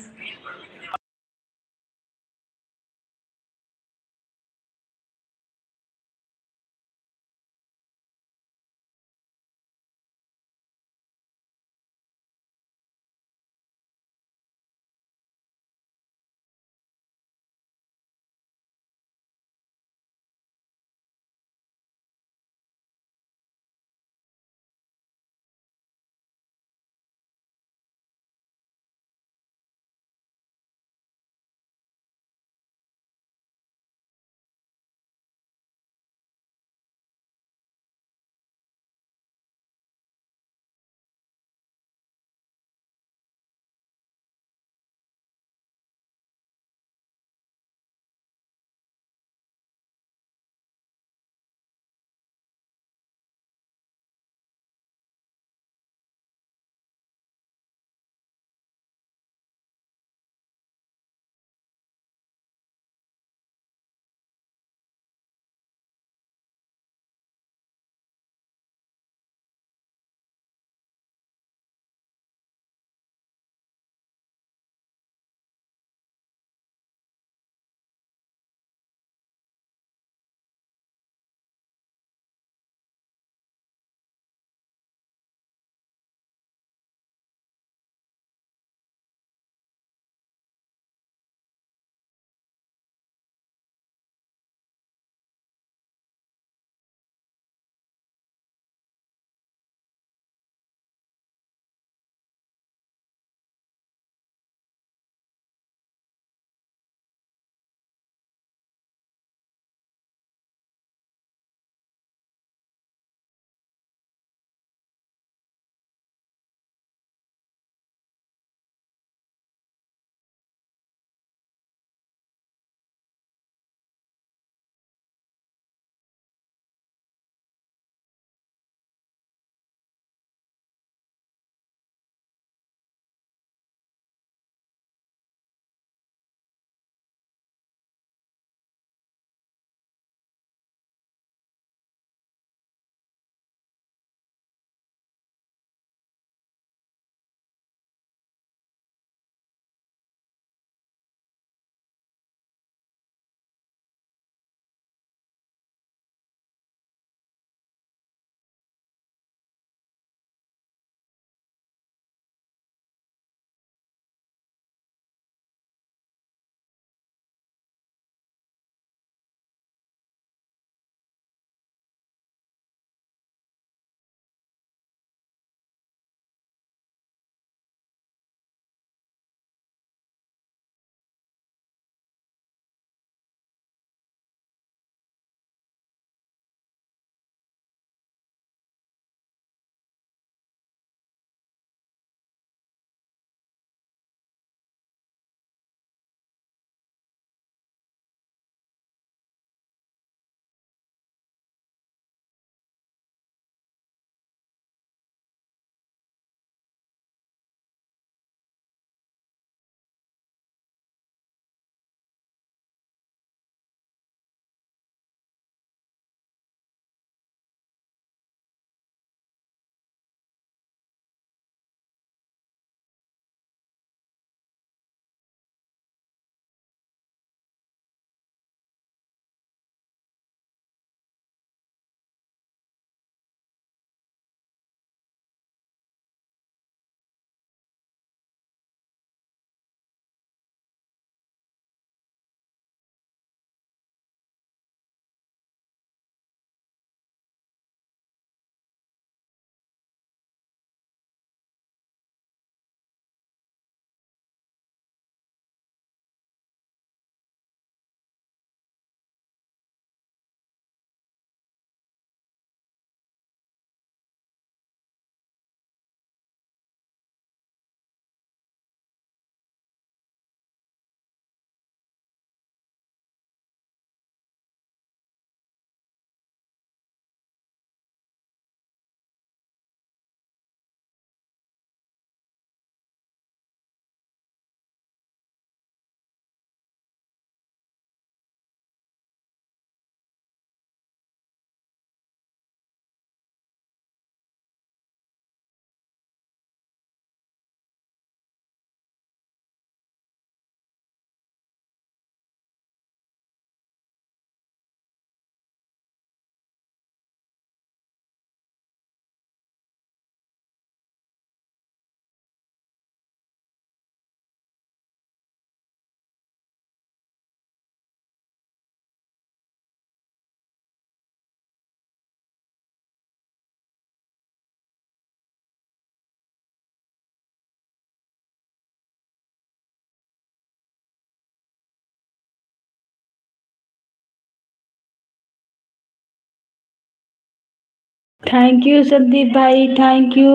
थैंक यू संदीप भाई, थैंक यू।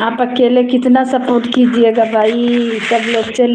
आप अकेले कितना सपोर्ट कीजिएगा भाई, सब लोग चल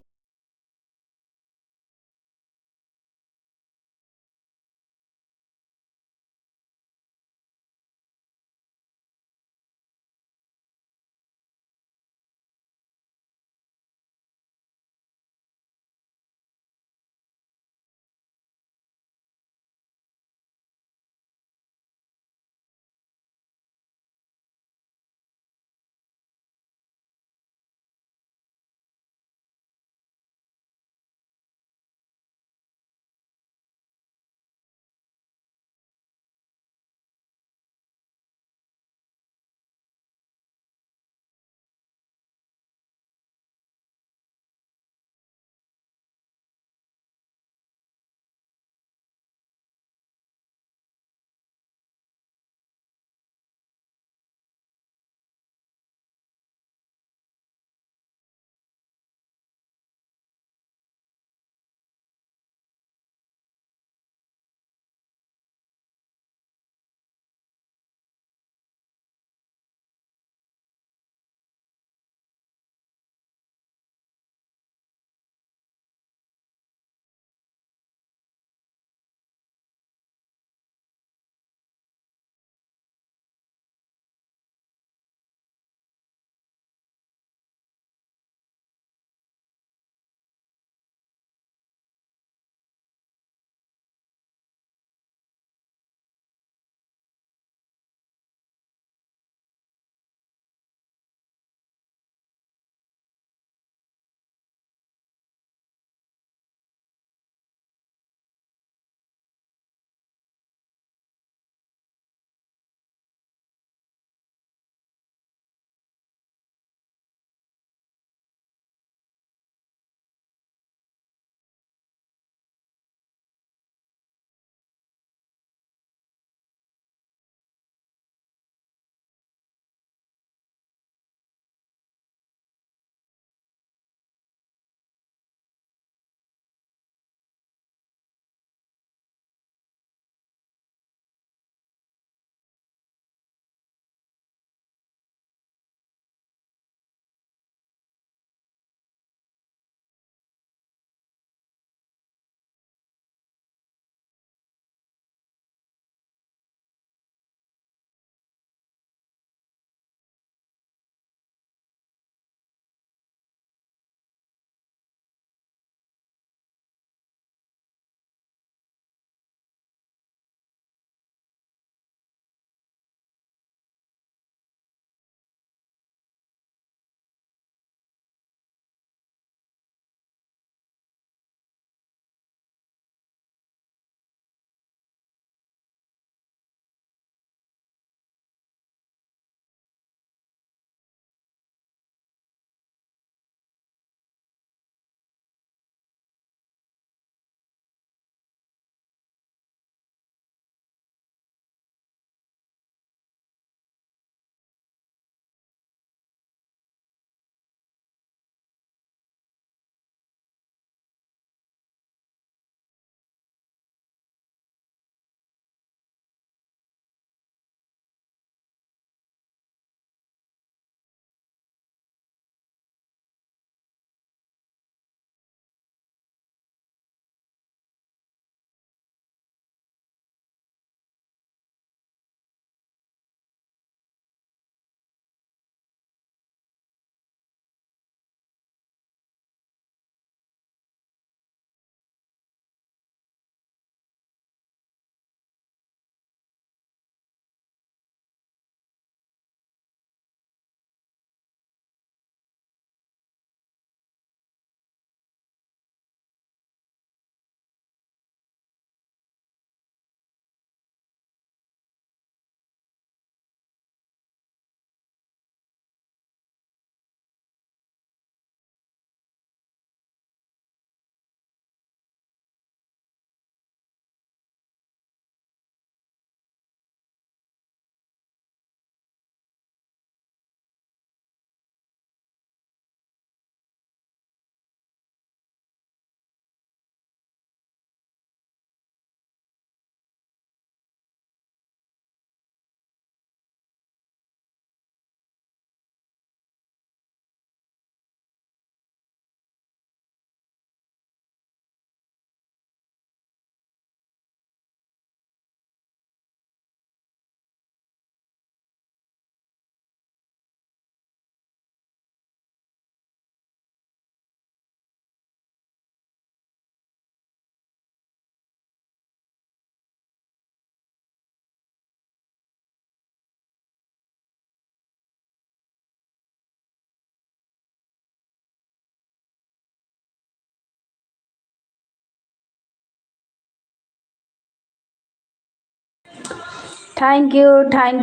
थैंक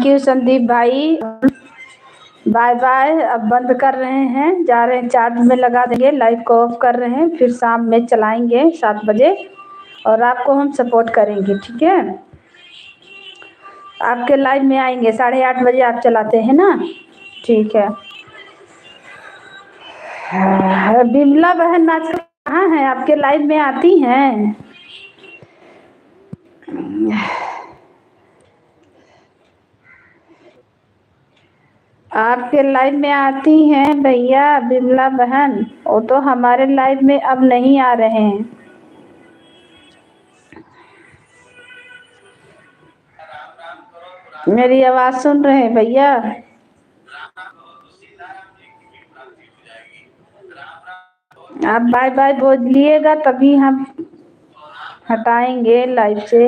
यू संदीप भाई। Bye bye. अब बंद कर रहे हैं, जा रहे हैं चार्ज में लगा देंगे, लाइट को ऑफ कर रहे हैं, फिर शाम में चलाएंगे 7 बजे और आपको हम सपोर्ट करेंगे, ठीक है। आपके लाइव में आएंगे 8:30 बजे, आप चलाते हैं ना, ठीक है। बिमला बहन आजकल कहाँ हैं, आपके लाइव में आती हैं? आपके लाइव में आती हैं भैया बिमला बहन? वो तो हमारे लाइव में अब नहीं आ रहे हैं। मेरी आवाज सुन रहे हैं भैया? आप बाय बाय बोलिएगा तभी हम हटाएंगे लाइव से।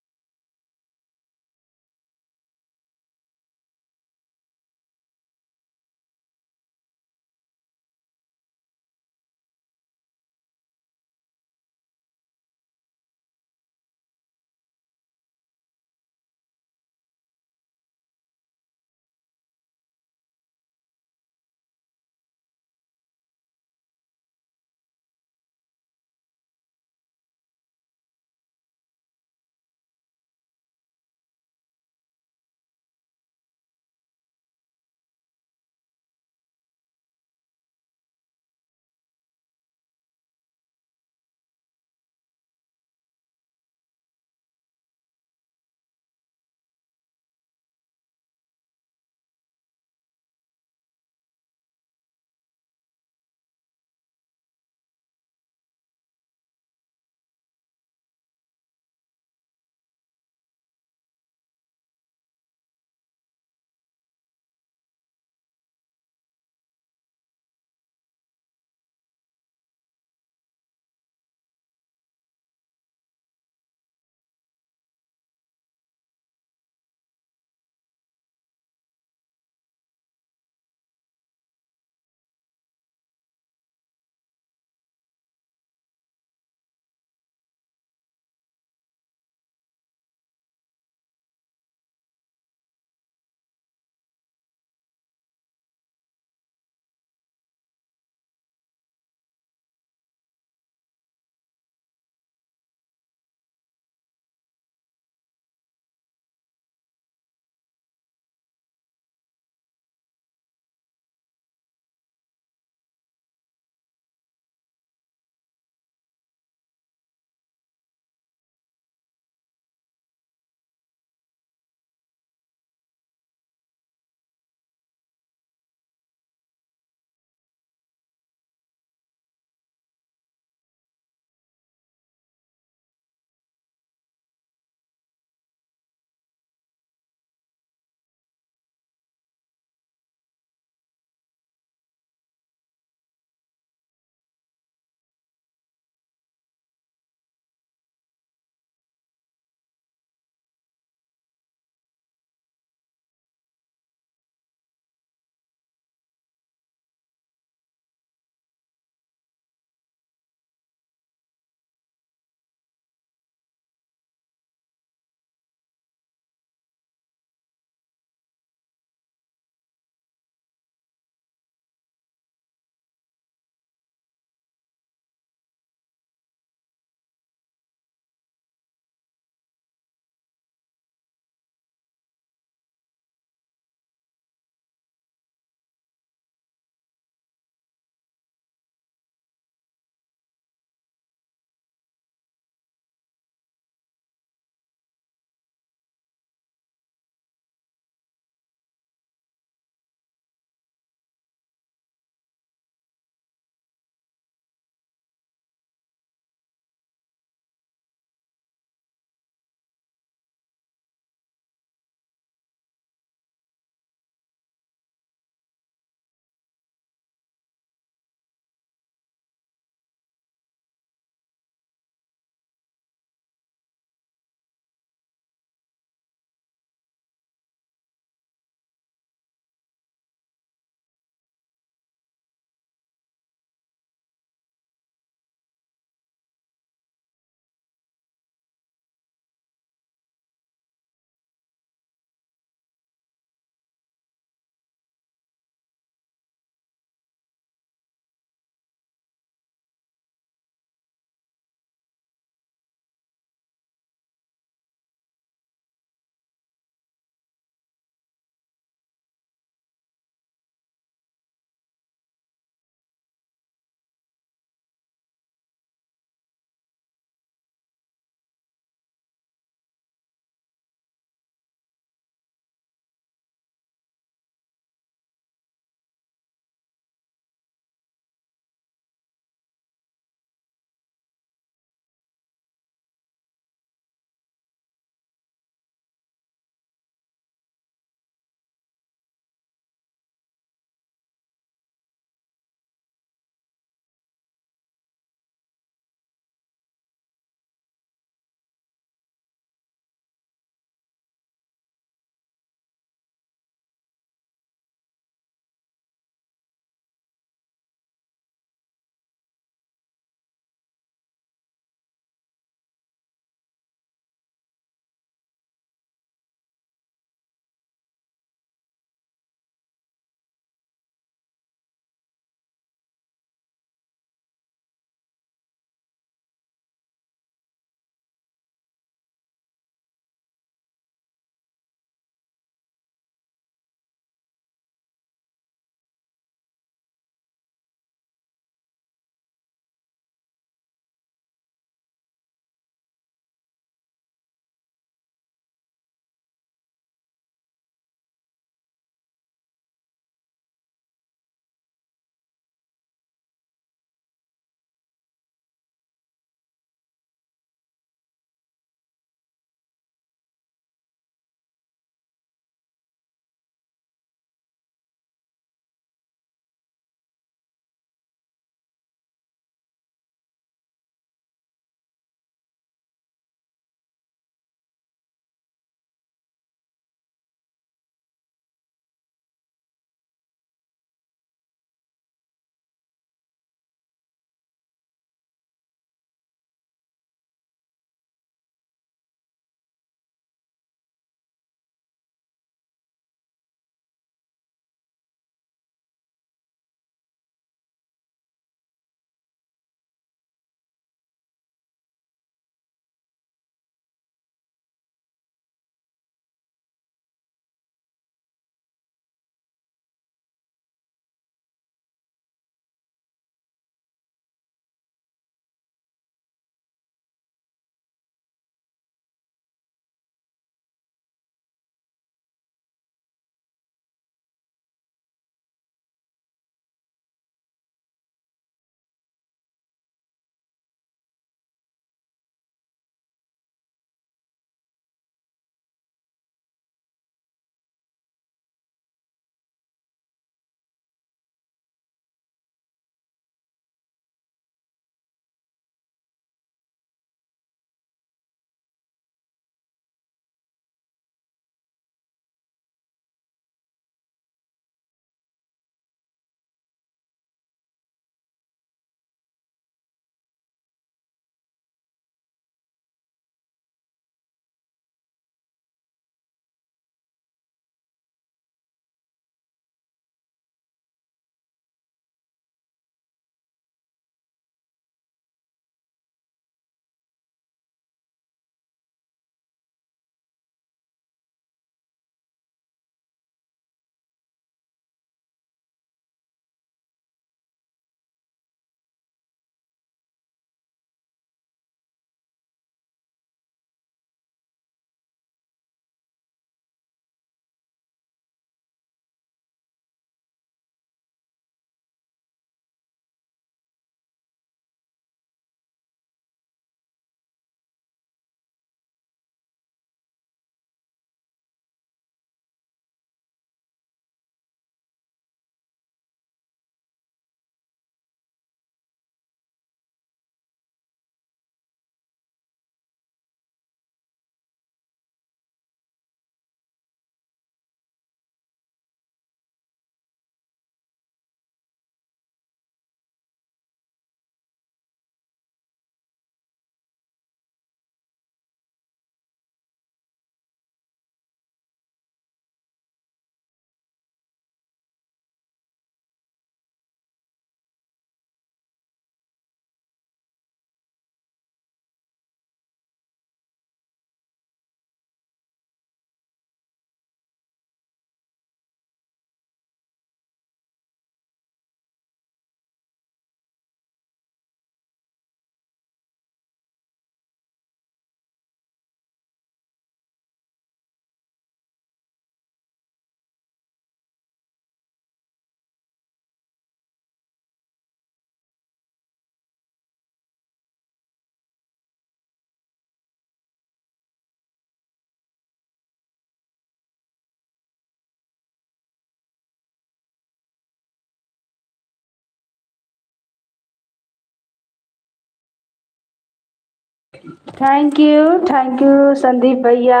थैंक यू संदीप भैया।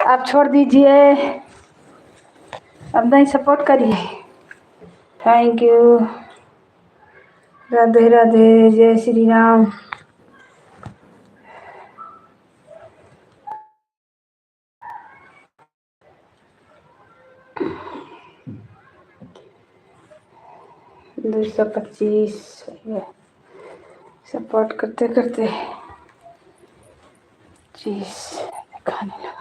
आप छोड़ दीजिए, अब नहीं सपोर्ट करिए। Thank you. राधे राधे, जय श्री राम। दो 225 सपोर्ट करते करते 25 खाने लगा।